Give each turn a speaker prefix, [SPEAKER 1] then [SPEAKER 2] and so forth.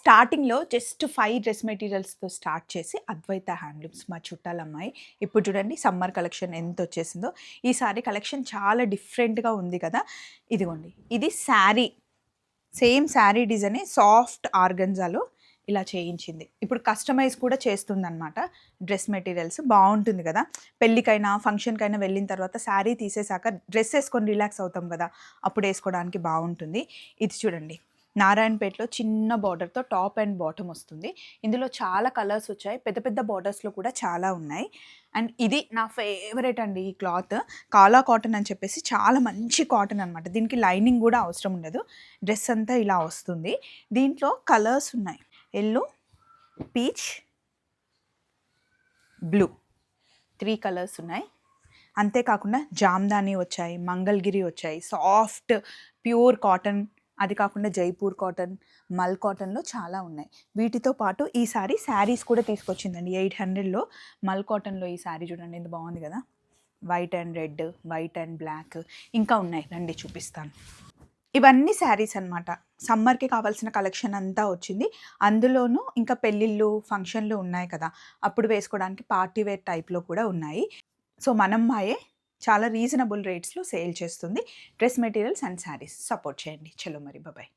[SPEAKER 1] స్టార్టింగ్‌లో just 5 dress మెటీరియల్స్‌తో start చేసి అద్వైత handlooms మా చుట్టాలమ్మాయి. ఇప్పుడు చూడండి సమ్మర్ కలెక్షన్ ఎంతొచ్చేసిందో. ఈ సారీ కలెక్షన్ చాలా డిఫరెంట్‌గా ఉంది కదా! ఇదిగోండి. ఇది శారీ. సేమ్ శారీ డిజైనే సాఫ్ట్ ఆర్గంజాలో ఇలా చేయించింది. ఇప్పుడు కస్టమైజ్ కూడా చేస్తుందనమాట. డ్రెస్ మెటీరియల్స్ బావుంటుంది కదా! పెళ్ళికైనా, ఫంక్షన్‌కైనా వెళ్ళిన తర్వాత శారీ తీసేసాక డ్రెస్ ఏసుకొని రిలాక్స్ అవుతాం కదా! అప్పుడు ఏసుకోవడానికి బావుంటుంది. ఇది చూడండి. నారాయణపేటలో చిన్న బార్డర్‌తో టాప్ అండ్ బాటమ్ వస్తుంది. ఇందులో చాలా కలర్స్ వచ్చాయి. పెద్ద పెద్ద బార్డర్స్‌లో కూడా చాలా ఉన్నాయి. అండ్ ఇది నా ఫేవరెట్ అండి ఈ క్లాత్. కాలా కాటన్ అని చెప్పేసి చాలా మంచి కాటన్ అనమాట. దీనికి లైనింగ్ కూడా అవసరం ఉండదు. డ్రెస్ అంతా ఇలా వస్తుంది. దీంట్లో కలర్స్ ఉన్నాయి. యెల్లో, పీచ్, బ్లూ 3 కలర్స్ ఉన్నాయి. అంతేకాకుండా జామ్దాని వచ్చాయి, మంగళగిరి వచ్చాయి, సాఫ్ట్ ప్యూర్ కాటన్, అది కాకుండా జైపూర్ కాటన్, మల్ కాటన్‌లో చాలా ఉన్నాయి. వీటితో పాటు ఈ సారీ శారీస్ కూడా తీసుకొచ్చిందండి. 800లో మల్ కాటన్‌లో ఈ సారీ చూడండి ఎంత బాగుంది కదా! White and red, white and black ఇంకా ఉన్నాయి. రండి చూపిస్తాను. ఇవన్నీ శారీస్ అనమాట. సమ్మర్‌కి కావాల్సిన కలెక్షన్ అంతా వచ్చింది. అందులోనూ ఇంకా పెళ్ళిళ్ళు, ఫంక్షన్‌లు ఉన్నాయి కదా! అప్పుడు వేసుకోవడానికి పార్టీ వేర్ టైప్‌లో కూడా ఉన్నాయి. సో, మనమ్మాయే చాలా రీజనబుల్ రేట్స్‌లో సేల్ చేస్తుంది. Dress materials and saris support చేయండి. చలో మరి బాయ్.